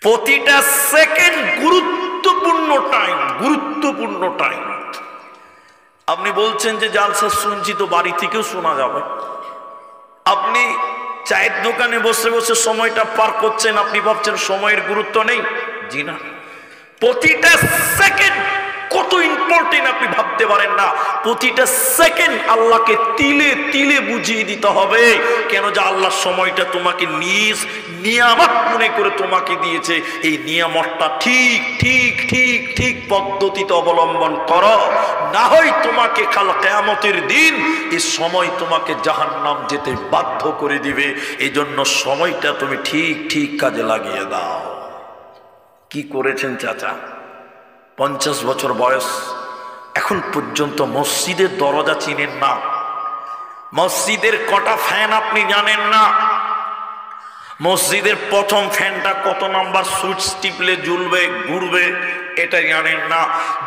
প্রতিটা সেকেন্ড গুরুত্বপূর্ণ টাইম, গুরুত্বপূর্ণ টাইম। আপনি বলছেন যে জালসা শুনছি, তো বাড়ি থেকেও শোনা যাবে। আপনি চায়ের দোকানে বসে বসে সময়টা পার করছেন, আপনি ভাবছেন সময়ের গুরুত্ব নেই। জি না, প্রতিটা সেকেন্ড কত ইম্পর্টেন্ট আপনি ভাবতে পারেন না। প্রতিটা সেকেন্ড আল্লাহকে তিলে তিলে বুঝিয়ে দিতে হবে। কেন? যে আল্লাহ সময়টা তোমাকে নিজ নিয়ামত মনে করে তোমাকে দিয়েছে। এই নিয়ামতটা ঠিক ঠিক ঠিক ঠিক পদ্ধতিতে অবলম্বন করো, না হয় তোমাকে কাল কিয়ামতের দিন এই সময় তোমাকে জাহান্নাম যেতে বাধ্য করে দিবে। এই জন্য সময়টা তুমি ঠিক ঠিক কাজে লাগিয়ে দাও। কি করেছেন চাচা? 50 বছর বয়স, এখন পর্যন্ত মসজিদের দরজা চিনেন না, মসজিদের কটা ফ্যান আপনি জানেন না, মসজিদের প্রথম ফ্যানটা কত নাম্বার সুইচ টিপলে জ্বলবে ঘুরবে এটা জানেন না।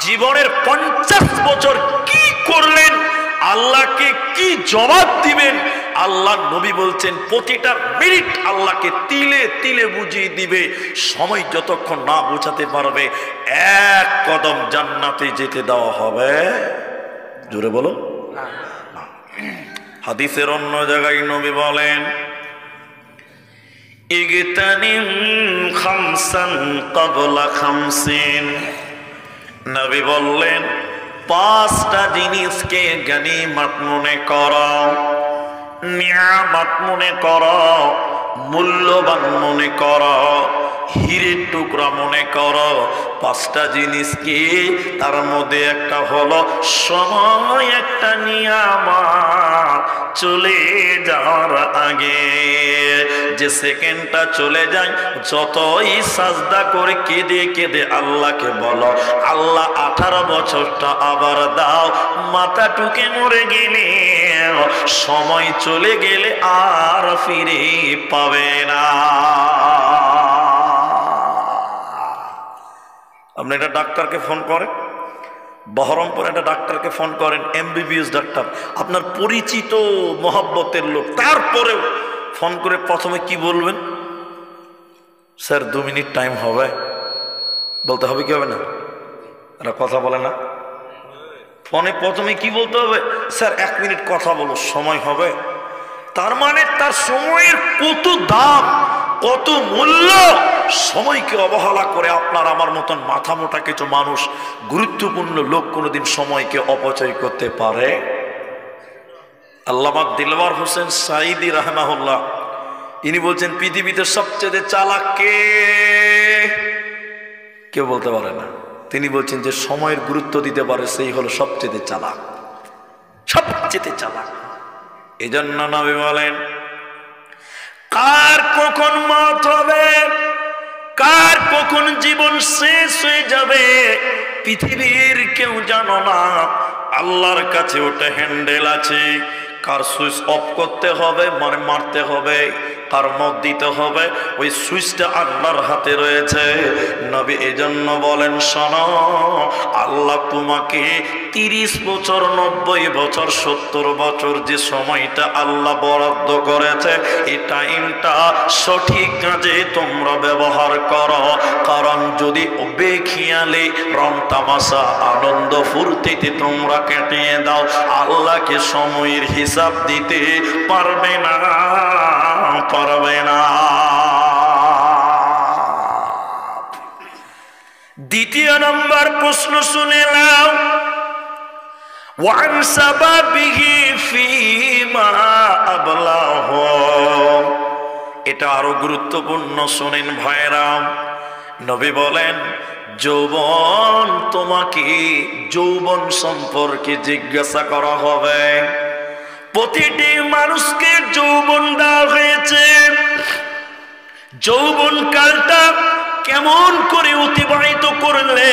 জীবনের 50 বছর কি করলেন, আল্লাহকে কি জবাব দিবেন? আল্লাহ নবী বলছেন প্রতিটা মিনিট আল্লাহকে তিলে তিলে বুঝিয়ে দিবে। সময় যতক্ষণ না বোঝাতে পারবে, এক কদম জান্নাতে যেতে দেওয়া হবে। জোরে বলো। হাদিসের অন্য জায়গায় নবী বলেন, ইগতানিম খামসান ক্বাবলা খামসিন। নবী বললেন 5টা জিনিসকে গনিমত মনে করো, নিয়ামত মনে করো, মূল্যবান মনে করো, হীরের টুকরা মনে করো। 5টা জিনিস কি? তার মধ্যে একটা হলো সময়, একটা নিয়ামত চলে যাওয়ার আগে যে সেকেন্ডটা চলে যায়, যতই সাজদা করে কেঁদে কেঁদে আল্লাহকে বলো, আল্লাহ 18 বছরটা আবার দাও, মাথা টুকে মরে গেলে সময় চলে গেলে আর ফিরে পাবে না। আপনি একটা ডাক্তারকে ফোন করেন, বহরমপুর একটা ডাক্তারকে ফোন করেন, MBBS ডাক্তার, আপনার পরিচিত মহব্বতের লোক, তারপরেও ফোন করে প্রথমে কি বলবেন? স্যার 2 মিনিট টাইম হবে। বলতে হবে কি হবে না? এরা কথা বলে না। ফোনে প্রথমে কি বলতে হবে? স্যার 1 মিনিট কথা বলো, সময় হবে। তার মানে তার সময়ের কত দাম, কত মূল্য। সময়কে অবহেলা করে আপনার আমার মতন মাথা মোটা কিছু মানুষ, গুরুত্বপূর্ণ লোক কোনোদিন সময়কে অপচয় করতে পারে? আল্লামা দিলওয়ার হোসেন সাঈদী রাহমাহুল্লাহ ইনি বলছেন পৃথিবীতে সবচেয়ে চালাক কে? কেউ বলতে পারে না। তিনি বলছেন যে সময়ের গুরুত্ব দিতে পারে সেই হলো সবচেয়ে চালাক, সবচেয়ে চালাক। এই জন্য নবী বলেন, কার কখন মত হবে, কার কখন জীবন শেষ হয়ে যাবে পৃথিবীর কেউ জানো না। আল্লাহর কাছে ওটা হ্যান্ডেল আছে। কার সুইচ অফ করতে হবে, মানে মারতে হবে, কার মত দিতে হবে, ওই সুইচটা আল্লাহর হাতে রয়েছে। নবী এজন্য বলেন, শোনো, আল্লাহ তোমাকে 30 বছর, 90 বছর, 70 বছর যে সময়টা আল্লাহ বরাদ্দ করেছে, এই টাইমটা সঠিক কাজে তোমরা ব্যবহার করো। কারণ যদি বেখিয়ালে রং তামাশা আনন্দ ফুর্তিতে তোমরা কেটিয়ে দাও, আল্লাহকে সময়ের হিসাব দিতে পারবে না, পারবে না। দ্বিতীয় নম্বর প্রশ্ন শুনে নাও, ওয়ান সাবাবিহি ফিমা আবলাহ। এটা আরো গুরুত্বপূর্ণ, শুনেন ভাইরা। নবী বলেন, যৌবন, তোমাকে যৌবন সম্পর্কে জিজ্ঞাসা করা হবে। প্রতিটি মানুষকে যৌবন দেওয়া হয়েছে। যৌবন কালটা কেমন করে অতিবাহিত করলে,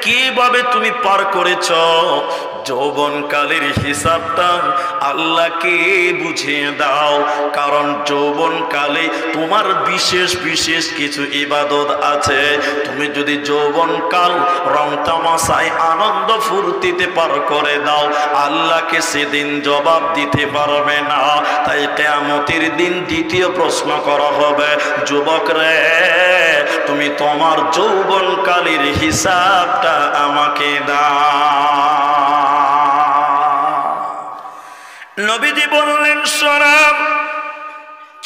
কিভাবে তুমি পার করেছ, যৌবনকালের হিসাবটা আল্লাহকে বুঝিয়ে দাও। কারণ যৌবনকালে তোমার বিশেষ বিশেষ কিছু ইবাদত আছে। তুমি যদি যৌবনকাল রং তামাশায় আনন্দ ফুর্তিতে পার করে দাও, আল্লাহকে সেদিন জবাব দিতে পারবে না। তাই কিয়ামতের দিন দ্বিতীয় প্রশ্ন করা হবে, যুবক রে, তুমি তোমার যৌবনকালের হিসাবটা আমাকে দাও। নবীজি বললেন শোনাম,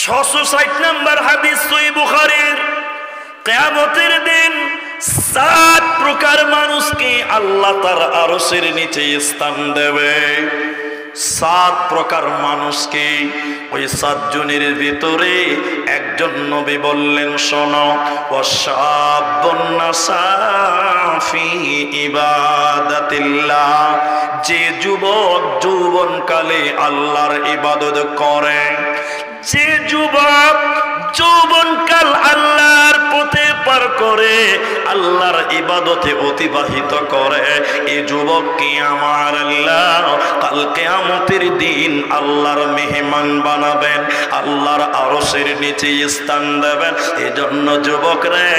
660 নম্বর হাদিস সহিহ বুখারীর, কিয়ামতের দিন 7 প্রকার মানুষকে আল্লাহ তার আরশের নিচে স্থান দেবে। 7 প্রকার মানুষকে, ওই 7 জনের ভিতরে একজন নবী বললেন শোনো, ওয়াশাবুন নাসা ফি ইবাদাতিল্লাহ, যে যুবক যৌবনকালে আল্লাহর ইবাদত করে, যে যুবক যৌবনকাল আল্লাহর পথে পার করে, আল্লাহর ইবাদতে অতিবাহিত করে, এই যুবককে আমার আল্লাহ কাল কিয়ামতের দিন আল্লাহর মেহমান বানাবেন, আল্লাহর আরশের নিচে স্থান দেবেন। এজন্য যুবক রে,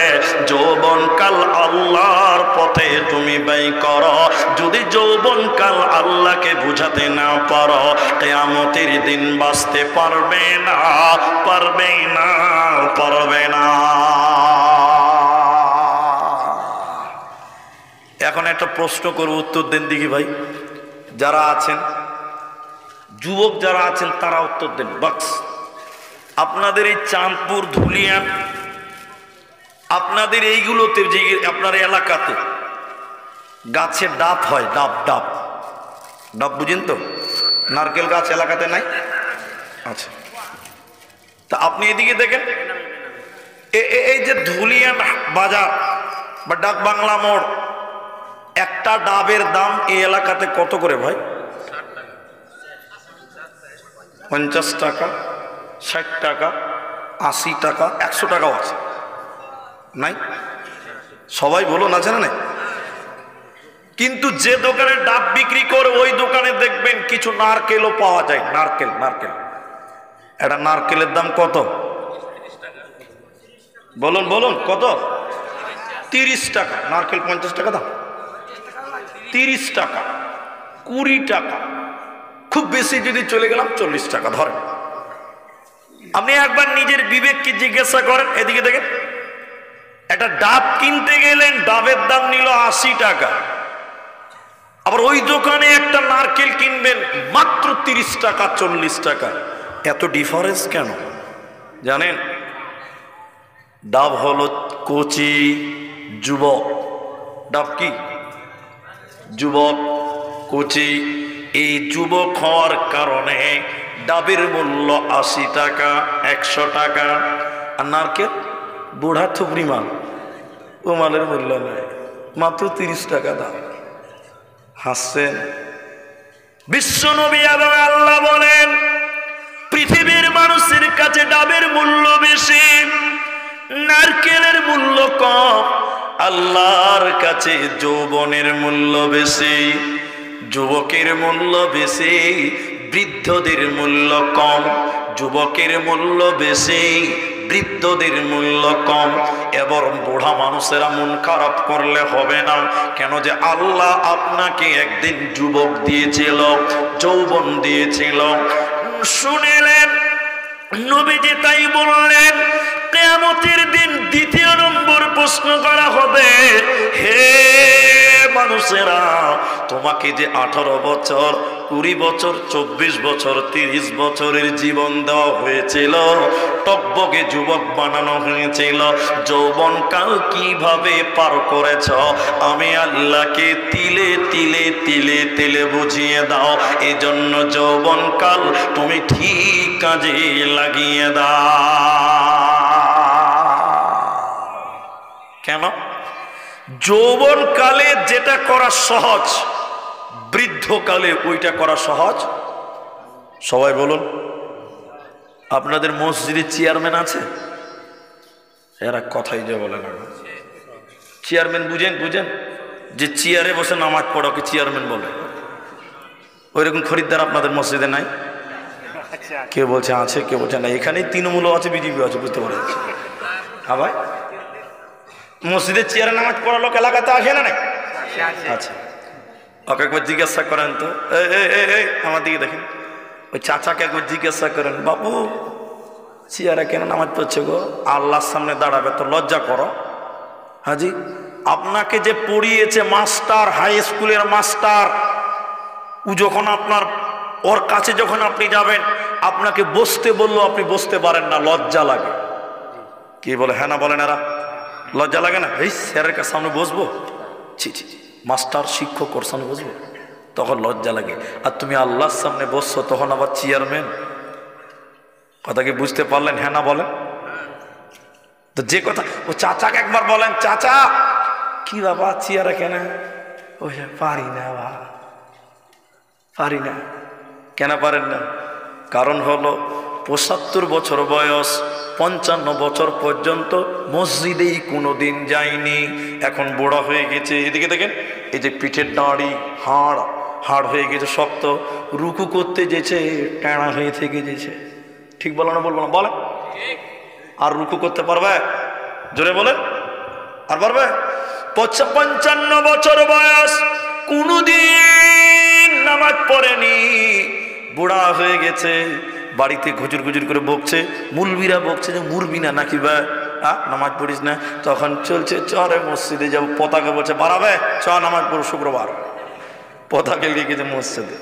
যৌবনকাল আল্লাহর পথে তুমি ব্যয় করো। যদি যৌবনকাল আল্লাহকে বুঝাতে না পারো, কিয়ামতের দিন বাঁচতে পারবে না, পারবে না, পারবে না। এখন একটা প্রশ্ন করব, উত্তর দেন দেখি ভাই। যারা আছেন যুবক, যারা আছেন তারা উত্তর দেন বাক্স। আপনাদের এই চাঁদপুর, ধুলিয়ান, আপনাদের এইগুলোতে, যে আপনার এলাকাতে গাছে ডাব হয়, ডাব ডাব ডাব বুঝেন তো? নারকেল গাছ এলাকাতে নাই? আচ্ছা, তা আপনি এদিকে দেখেন, এই যে ধুলিয়ান বাজার বা ডাক বাংলা মোড়, একটা ডাবের দাম এই এলাকাতে কত করে ভাই? 50 টাকা, 60 টাকা, 80 টাকা, 100 টাকাও আছে, নাই? সবাই বলুন আছে না? কিন্তু যে দোকানে ডাব বিক্রি করে ওই দোকানে দেখবেন কিছু নারকেলও পাওয়া যায়। নারকেল, নারকেল, একটা নারকেলের দাম কত বলুন, বলুন কত? 30 টাকা। নারকেল 50 টাকা দাম, 30 টাকা, 20 টাকা, খুব বেশি যদি চলে গেলাম 40 টাকা ধরেন। আপনি একবার নিজের বিবেককে জিজ্ঞাসা করেন, এদিকে দেখেন, একটা ডাব কিনতে গেলেন, ডাবের দাম নিল 80 টাকা, আবার ওই দোকানে একটা নারকেল কিনবেন মাত্র 30 টাকা, 40 টাকা। এত ডিফারেন্স কেন জানেন? ডাব হলো কচি যুবক, ডাব কি? যুবক, কচি। এই যুবক হওয়ার কারণে ডাবের মূল্য 80 টাকা, 100 টাকা। আর নারকেল বুড়া থুবড়ি মাল, ও মালের মূল্য নেই, মাত্র 30 টাকা দাম। হাসছেন? বিশ্বনবী এবং আল্লাহ বলেন, পৃথিবীর মানুষের কাছে ডাবের মূল্য বেশি, নারকেলের মূল্য কম। আল্লাহর কাছে যৌবনের মূল্য বেশি, যুবকের মূল্য বেশি, বৃদ্ধদের মূল্য কম। যুবকের মূল্য বেশি, বৃদ্ধদের মূল্য কম। এবার বুড়া মানুষেরা মন খারাপ করলে হবে না, কেন যে আল্লাহ আপনাকে একদিন যুবক দিয়েছিল, যৌবন দিয়েছিল। শুনিলেন নবীজি তাই বললেন, কিয়ামতের দিন দ্বিতীয় নম্বর প্রশ্ন করা হবে, হে মানুষেরা, তোমাকে যে 18 বছর, 20 বছর, 24 বছর, 30 বছরের জীবন দেওয়া হয়েছিল, টকবকে যুবক বানানো হয়েছিল, যৌবনকাল কিভাবে পার করেছ? আমি আল্লাহকে তিলে তিলে তিলে তিলে বুঝিয়ে দাও। এজন্য যৌবনকাল তুমি ঠিক কাজে লাগিয়ে দাও। কেন? যৌবনকালে যেটা করা সহজ, বৃদ্ধকালে ওইটা করা সহজ। সবাই বলুন, আপনাদের মসজিদে চেয়ারম্যান আছে? এরা কথাই যে বলে না। চেয়ারম্যান বুঝেন? বুঝেন যে চেয়ারে বসে নামাজ পড়াকে চেয়ারম্যান বলে। ওইরকম খরিদ্দার আপনাদের মসজিদে নাই? কেউ বলছে আছে, কেউ বলছে না। এখানেই তৃণমূলও আছে, বিজেপি আছে, বুঝতে পারছি। হ্যাঁ ভাই, মসজিদের চেয়ারে নামাজ পড়া লোক এলাকাতে আসে না? আচ্ছা, ওকে একবার জিজ্ঞাসা করেন তো, আমার দিকে দেখেন, ওই চাচাকে একবার জিজ্ঞাসা করেন, বাবু চেয়ারে কেন নামাজ পড়ছে গো? আল্লাহর সামনে দাঁড়াবে তো লজ্জা করো। হাজি আপনাকে যে পড়িয়েছে মাস্টার, হাই স্কুলের মাস্টার, ও যখন আপনার ওর কাছে যখন আপনি যাবেন, আপনাকে বসতে বললো, আপনি বসতে পারেন না, লজ্জা লাগে। কি বলে হ্যাঁ না বলেন এরা? লজ্জা লাগে না? এই স্যারের কাছে সামনে বসবো, ছি ছি, মাস্টার শিক্ষক ওর সামনে বসবো, তখন লজ্জা লাগে। আর তুমি আল্লাহর সামনে বসছো, তখন আবার চেয়ারম্যান। কথা কি বুঝতে পারলেন? হ্যাঁ না বলেন? তো যে কথা, ও চাচাকে একবার বলেন, চাচা কি বাবা চেয়ারে কেন? ওই পারি না বা, পারি না। কেন পারেন না? কারণ হলো ৭৫ বছর বয়স, ৫৫ বছর পর্যন্ত মসজিদেই কোনোদিন যায়নি, এখন বুড়া হয়ে গেছে। এদিকে দেখেন, এই যে পিঠের দাঁড়ি, হাড় হাড় হয়ে গেছে শক্ত, রুকু করতে যেছে টানা হয়ে থেকে যেছে। ঠিক বলো না? বলবো না? বলে আর রুকু করতে পারবে? জোরে বলে, আর পারবে? ৫৫ বছর বয়স, কোনদিন নামাজ পড়েনি, বুড়া হয়ে গেছে, বাড়িতে ঘুজুর ঘুজুর করে বকছে, মুলবিরা বকছে যে মুরবি না নাকি বা নামাজ পড়িস না। তখন চলছে চরে মসজিদে যাবো, পতাকা বলছে বাড়াবে, চ নামাজ পড়ো শুক্রবার, পতাকা লিখে গেছে মসজিদে।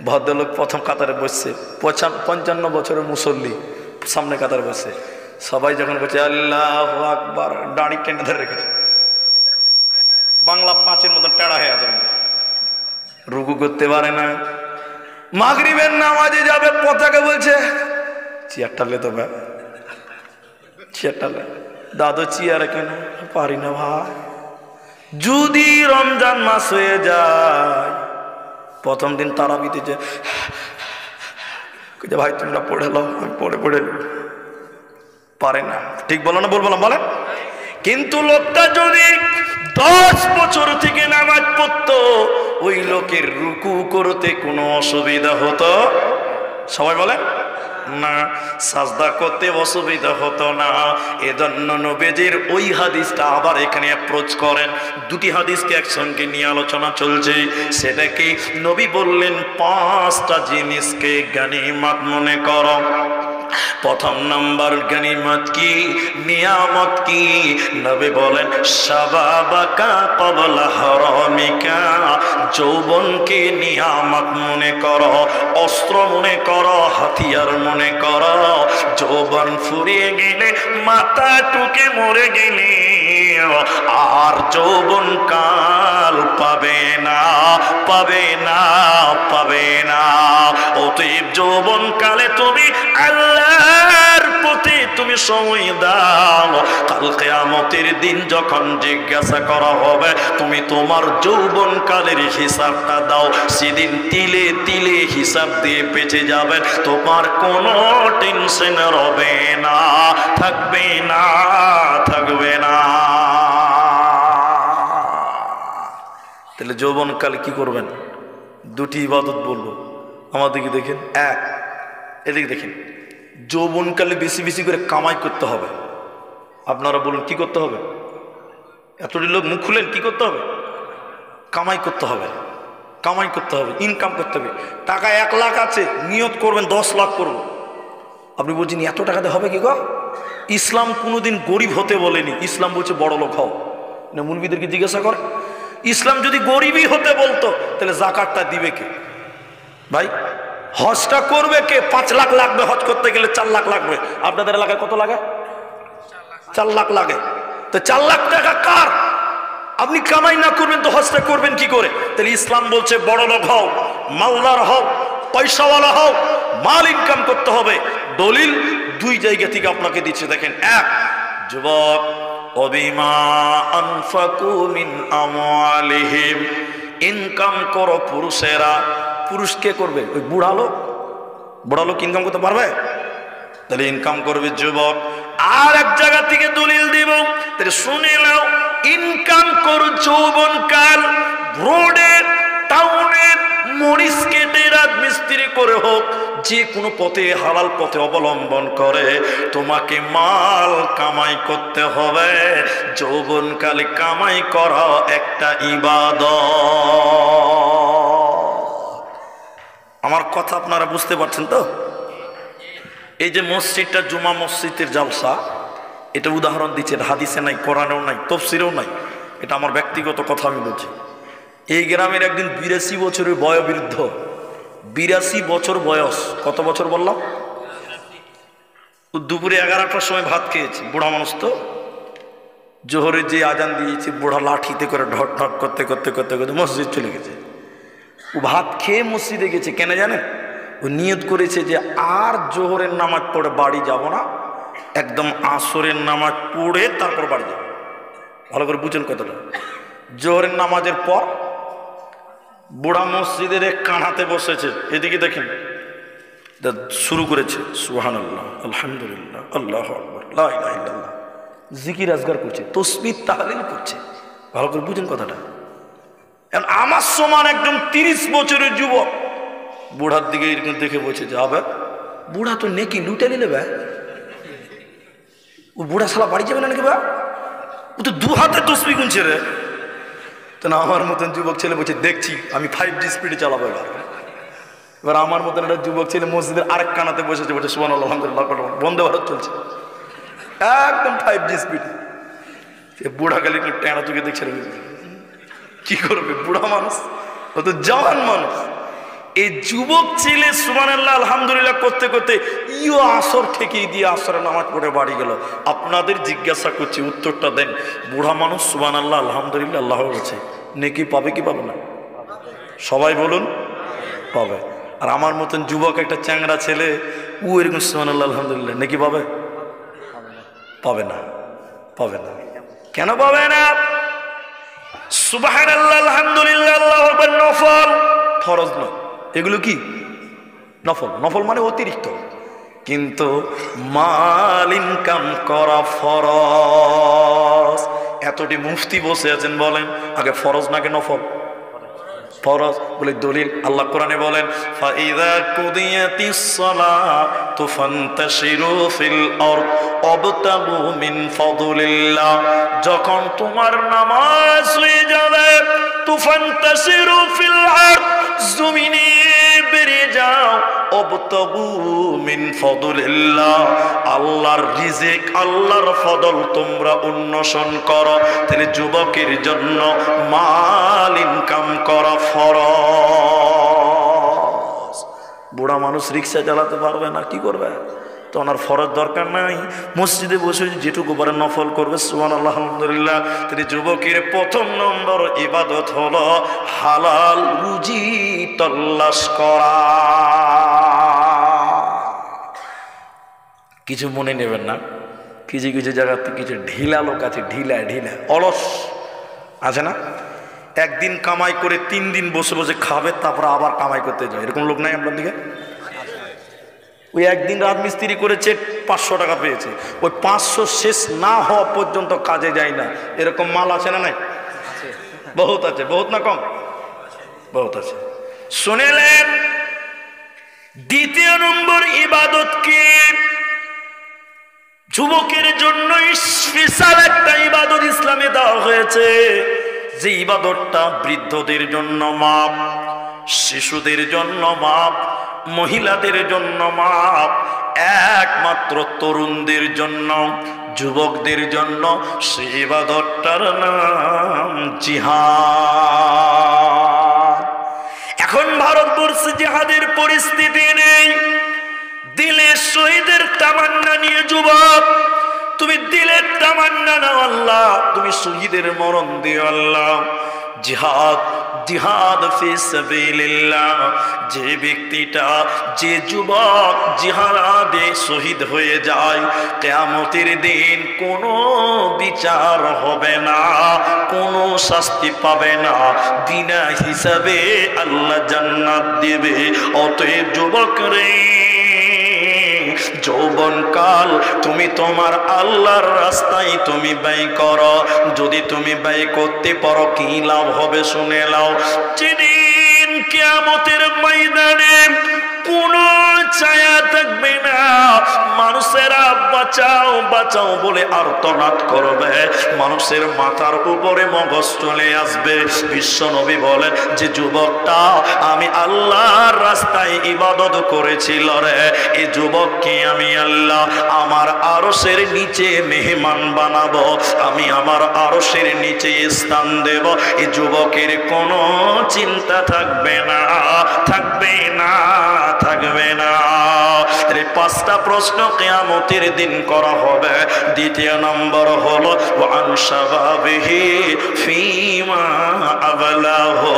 ভদ্রলোক প্রথম কাতারে বসছে, ৫৫ বছরের মুসল্লি সামনে কাতারে বসছে, সবাই যখন বলছে আল্লাহু আকবার, দাড়ি টেনে ধরে রেখেছে, বাংলা ৫-এর মতন টেড়া হয়ে আছে, রুকু করতে পারে না। মাগরিবের নামাজে যাবে, পতাকা বলছে চেয়ারটা লে তো ভাই, চেয়ারটা লে দাদু, চেয়ারে কেন? পারি না ভাই। যদি রমজান মাস হয়ে যায়, প্রথম দিন তারাবিতে যে ভাই তোমরা পড়ে লো, আমি পড়ে পারে না। ঠিক বলো না? বলবো না? বলে। কিন্তু লোকটা যদি 10 বছর থেকে নামাজ পড়তো, ওই লোকের রুকু করতে কোনো অসুবিধা হতো? সবাই বলে না। সাজদা করতে অসুবিধা হতো না। এজন্য নবীজির ওই হাদিসটা আবার এখানে অ্যাপ্রোচ করেন। দুটি হাদিসকে একসঙ্গে নিয়ে আলোচনা চলছে। সেটা কি? নবী বললেন 5টা জিনিসকে গনিমত মনে করো। প্রথম নাম্বার গনিমত কি, নিয়ামত কি? নবী বলেন শাবাবাকা ক্বাবলা হারামিকা, যৌবনকে নিয়ামত মনে করো, অস্ত্র মনে করো, হাতিয়ার মনে করো। যৌবন ফুরিয়ে গেলে, মাথা টুকে মরে গেলে আর যৌবন কাল পাবে না, পাবে না, পাবে না। অতএব যৌবন কালে তুমি আল্লাহর প্রতি তুমি সময় দাও। কাল কিয়ামতের দিন যখন জিজ্ঞাসা করা হবে তুমি তোমার যৌবন কালের হিসাবটা দাও, সেদিন তিলে তিলে হিসাব দিয়ে বেঁচে যাবে, তোমার কোনো টেনশন হবে না, থাকবে না, থাকবে না। তাহলে যৌবনকালে কি করবেন? দুটি ইবাদত বলবো, আমাদেরকে দেখেন। এক, এদিকে দেখেন, যৌবনকালে বেশি বেশি করে কামাই করতে হবে। আপনারা বলুন কি করতে হবে? এতটি লোক মুখ খুলেন, কি করতে হবে? কামাই করতে হবে, কামাই করতে হবে, ইনকাম করতে হবে। টাকা 1 লাখ আছে, নিয়ত করবেন 10 লাখ করবো। আপনি বলছেন এত টাকাতে হবে কি গো? ইসলাম কোনোদিন গরিব হতে বলেনি, ইসলাম বলছে বড় লোক হও। না, মুলবিদেরকে জিজ্ঞাসা করে, ইসলাম যদি গরিবই হতে বলতো তাহলে যাকাতটা দিবে কে ভাই? হজটা করবে কে? 5 লাখ লাগবে হজ করতে গেলে, 4 লাখ লাগবে। আপনাদের এলাকায় কত লাগে? 4 লাখ লাগে। তো 4 লাখ টাকা কার? আপনি কামাই না করবেন তো হজটা করবেন কি করে? তাহলে ইসলাম বলছে বড় লোক হও, মালদার হও, পয়সাওয়ালা হও, মাল ইনকাম করতে হবে। দলিল 2 জায়গা থেকে আপনাকে দিচ্ছে, দেখেন। 1, যুবক, অবিমা আনফাকু মিন আমওয়ালিহিম, ইনকাম করো পুরুষেরা। পুরুষ কে করবে? ওই বুড়া লোক। বুড়া লোক ইনকাম করতে পারবে? তাহলে ইনকাম করবে যুবক। আর এক জায়গা থেকে দলিল দিব, তাহলে শুনে নাও। ইনকাম করো যৌবন কাল, রোডে টাউনে মরিচ কেটে রাজমিস্ত্রি করে হোক, যে কোনো পথে, হালাল পথে অবলম্বন করে তোমাকে মাল কামাই করতে হবে। যৌবনকালে কামাই করা একটা ইবাদত। আমার কথা আপনারা বুঝতে পারছেন তো? এই যে মসজিদটা জুমা মসজিদের জালসা, এটা উদাহরণ দিচ্ছে, এটা হাদিসে নাই, কোরআনেও নাই, তাফসীরেও নাই, এটা আমার ব্যক্তিগত কথা আমি বলছি। এই গ্রামের একদিন 82 বছরের বয়োবৃদ্ধ, 82 বছর বয়স, কত বছর বললাম? দুপুরে 11টার সময় ভাত খেয়েছি, বুড়া মানুষ তো, জোহরের যে আজান দিয়েছে, বুড়া লাঠিতে করে ঢক ঢক করতে করতে করতে করতে মসজিদ চলে গেছে। ও ভাত খেয়ে মসজিদে গেছে কেন জানেন? ও নিয়ত করেছে যে আর জোহরের নামাজ পড়ে বাড়ি যাব না, একদম আসরের নামাজ পড়ে তারপর বাড়ি যাব। ভালো করে বুঝেন কথাটা। জোহরের নামাজের পর বুড়া মসজিদের এক কানাতে বসেছে, এদিকে দেখেন, শুরু করেছে সুবহানাল্লাহ, আলহামদুলিল্লাহ, আল্লাহু আকবার, লা ইলাহা ইল্লাল্লাহ, জিকির আজগার করছে, তাসবিহ তাহলিল করছে। ভালো করে বুঝেন কথাটা। আমার সমান একদম 30 বছরের যুবক বুড়ার দিকে এরকম দেখে বলছে যে আবে বুড়া তো নেকি লুটে নিলে বে, ও বুড়া শালা বাড়ি যাবে না নাকি বা, ও তো 2 হাতে তাসবিহ গুনছে রে। তো না, আমার মতন যুবক ছেলে বলছে দেখছি আমি 5G স্পিডে চালাবো এবার। এবার আমার মতন একটা যুবক ছেলে মসজিদের আরেক কানাতে বসেছে, বলছে সুবহানাল্লাহ, আলহামদুলিল্লাহ, বন্দে ভারত চলছে একদম 5G স্পিড। বুড়া গালি একটু টেনা চুকে দেখছে, কি করবে বুড়া মানুষ, ও তো জওয়ান মানুষ। এই যুবক ছেলে সুবহানাল্লাহ আলহামদুলিল্লাহ করতে করতে ইও আসর ঠেকিয়ে দিয়ে আসরে নামাজ পড়ে বাড়ি গেল। আপনাদের জিজ্ঞাসা করছি, উত্তরটা দেন। বুড়া মানুষ সুবহানাল্লাহ আলহামদুলিল্লাহ আল্লাহ বলছে, নেকি পাবে কি পাবে না? সবাই বলুন পাবে। আর আমার মতন যুবক একটা চ্যাংড়া ছেলে, ও এরকম সুবহানাল্লাহ আলহামদুলিল্লাহ নেকি পাবে? পাবে না, পাবে না। কেন পাবে না? সুবহানাল্লাহ আলহামদুলিল্লাহ আল্লাহু আকবার নফল, ফরজ নয়। এগুলো কি নফল? নফল মানে অতিরিক্ত। কিন্তু মাল ইনকাম করা ফরজ। এতটি মুফতি বসে আছেন, বলেন আগে ফরজ নাকি নফল? ফরজ। বলে দলিল, আল্লাহ কোরআনে বলেন ফাইযা কুদিয়াতিস সালাতু ফান্তাশিরু ফিল আরদ ওয়াবতাগু মিন ফাদলিল্লাহ। যখন তোমার নামাজ হয়ে যাবে, তুফান্তাশিরু ফিল আরদ, জমিনে বেরিয়ে যাও, ওয়াবতাগু মিন ফাদলিল্লাহ, আল্লাহর রিজিক, আল্লাহর ফদল তোমরা অন্বেষণ করো। তাহলে যুবকের জন্য মাল ইনকাম করা ফরজ। বুড়া মানুষ রিক্সা চালাতে পারবে না, কি করবে? তো ওনার ফরজ দরকার নাই, মসজিদে বসে যেটুকু পারে নফল করবে সুবহানাল্লাহ আলহামদুলিল্লাহ। তিনি যুবকের প্রথম নম্বর ইবাদত হলো হালাল রুজি তল্লাশ করা। কিছু মনে নেবেন না, কিছু কিছু জায়গাতে কিছু ঢিলা লোক আছে, ঢিলা ঢিলা অলস আছে না, একদিন কামাই করে 3 দিন বসে বসে খাবে, তারপর আবার কামাই করতে যায়, এরকম লোক নাই আপনার দিকে? ওই একদিন রাজমিস্ত্রি করেছে, 500 টাকা পেয়েছে, ওই 500 শেষ না হওয়া পর্যন্ত কাজে যায় না, এরকম মাল আছে না? নাই, বহুত আছে। বহুত না কম? বহুত আছে। শুনেলেন, দ্বিতীয় নম্বর ইবাদত কি? যুবকের জন্য স্পেশাল একটা ইবাদত ইসলামে দেওয়া হয়েছে, যে ইবাদতটা বৃদ্ধদের জন্য মাপ, শিশুদের জন্য মাপ, মহিলাদের জন্য মাপ, একমাত্র তরুণদের জন্য, যুবকদের জন্য। সেই ইবাদতটার নাম জিহাদ। এখন ভারতবর্ষে জিহাদের পরিস্থিতি নেই, দিলে শহীদের তামান্না নিয়ে যুবক, তুমি দিলের তামান্না নাও আল্লাহ, তুমি শহীদের মরণ দিও আল্লাহ। জিহাদ, জিহাদ ফি সাবিলিল্লাহ। যে ব্যক্তিটা, যে যুবক জিহাদে শহীদ হয়ে যায়, কিয়ামতের দিন কোনো বিচার হবে না, কোনো শাস্তি পাবে না, বিনা হিসাবে আল্লাহ জান্নাত দেবে। অতএব যুবক রে, যৌবনকাল তুমি তোমার আল্লাহর রাস্তায় তুমি ব্যয় করো। যদি তুমি ব্যয় করতে পারো, কি লাভ হবে শুনে নাও। যেদিন কিয়ামতের ময়দানে কোনো ছায়া থাকবে না। মানুষেরা বাঁচাও বাঁচাও বলে আর্তনাদ করবে, মানুষের মাথার উপরে মগজ চলে আসবে। বিশ্ব নবী বলেন যে যুবকটা আমি আল্লাহর রাস্তায় ইবাদত করেছিল রে, এই যুবককে আমি আল্লাহ আমার আরশের নিচে মেহমান বানাবো, আমি আমার আরশের নিচে স্থান দেব। এই যুবকের কোনো চিন্তা থাকবে না, থাকবে না, থাকবে না। এই 5টা প্রশ্ন কিয়ামতের দিন করা হবে। দ্বিতীয় নম্বর হলো ওয়া আন শাবাবিহি ফীমা আবলাহু।